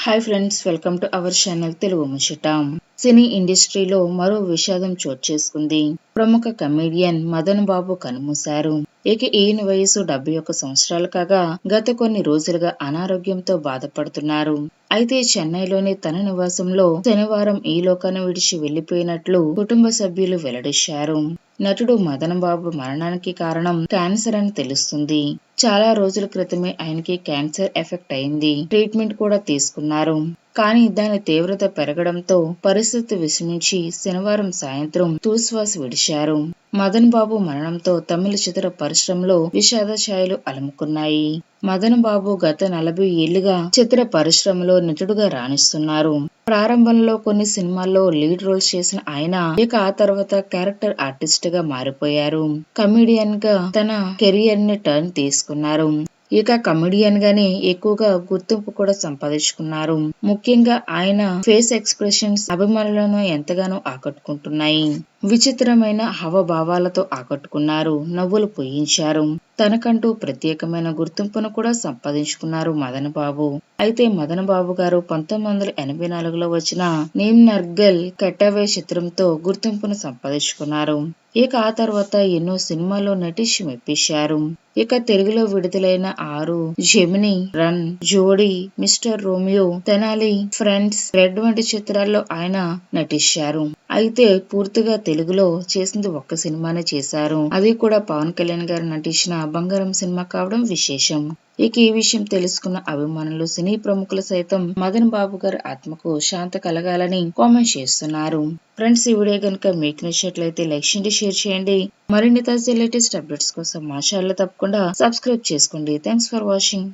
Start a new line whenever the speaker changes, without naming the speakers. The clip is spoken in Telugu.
Hi friends, welcome to our channel Telugu ముచ్చట. సినీ ఇండస్ట్రీలో మరో విషాదం చోటు చేసుకుంది. ప్రముఖ కమెడియన్ మదన్ బాబు కన్నుమూశారు. ఇక ఈయన వయసు 71 సంవత్సరాలు కాగా గత కొన్ని రోజులుగా అనారోగ్యంతో బాధపడుతున్నారు. అయితే చెన్నైలోని తన నివాసంలో శనివారం ఈ లోకాన్ని విడిచి వెళ్లిపోయినట్లు కుటుంబ సభ్యులు వెల్లడించారు. నటుడు మదన్ బాబు మరణానికి కారణం క్యాన్సర్ అని తెలుస్తుంది. చాలా రోజుల క్రితమే ఆయనకి క్యాన్సర్ ఎఫెక్ట్ అయింది. ట్రీట్మెంట్ కూడా తీసుకున్నారు. కానీ దాని తీవ్రత పెరగడంతో పరిస్థితి విషమించి శనివారం సాయంత్రం తుదిశ్వాస విడిచారు. మదన్ బాబు మరణంతో తమిళ చిత్ర పరిశ్రమలో విషాద ఛాయలు అలుముకున్నాయి. మదన్ బాబు గత 40 ఏళ్లుగా చిత్ర పరిశ్రమలో నటుడుగా రాణిస్తున్నారు. ప్రారంభంలో కొన్ని సినిమాల్లో లీడ్ రోల్స్ చేసిన ఆయన ఇక ఆ తర్వాత క్యారెక్టర్ ఆర్టిస్ట్ గా మారిపోయారు. కమెడియన్ గా తన కెరియర్ ని టర్న్ తీసుకున్నారు. ఇక కమెడియన్ గానే ఎక్కువగా గుర్తింపు కూడా సంపాదించుకున్నారు. ముఖ్యంగా ఆయన ఫేస్ ఎక్స్ప్రెషన్స్ అభిమానులను ఎంతగానో ఆకట్టుకుంటున్నాయి. విచిత్రమైన హావభావాలతో ఆకట్టుకున్నారు. నవ్వులు పూయించారు. తనకంటూ ప్రత్యేకమైన గుర్తింపును కూడా సంపాదించుకున్నారు మదన్ బాబు. అయితే మదన్ బాబు గారు 1984లో వచ్చిన నేమ్ నర్గల్ కట్టవే చిత్రంతో గుర్తింపును సంపాదించుకున్నారు. ఇక ఆ తర్వాత ఎన్నో సినిమాల్లో నటించి మెప్పించారు. ఇక తెలుగులో విడుదలైన 6, జెమిని, రన్, జోడీ, mister Romeo, Tenali, friends, red వంటి చిత్రాల్లో ఆయన నటించారు. అయితే పూర్తిగా తెలుగులో చేసింది ఒక్క సినిమానే చేశారు. అది కూడా పవన్ కళ్యాణ్ గారు నటించిన బంగారం సినిమా కావడం విశేషం. ఇక ఈ విషయం తెలుసుకున్న అభిమానులు, సినీ ప్రముఖులు సైతం మదన్ బాబు గారి ఆత్మకు శాంతి కలగాలని కామెంట్ చేస్తున్నారు. ఫ్రెండ్స్, ఈ వీడియో కనుక మీకు నచ్చినట్లయితే లైక్ చేయండి, షేర్ చేయండి. మరిన్ని తాజా లేటెస్ట్ అప్డేట్స్ కోసం మా ఛానల్ తప్పకుండా సబ్స్క్రైబ్ చేసుకోండి. Thanks for watching.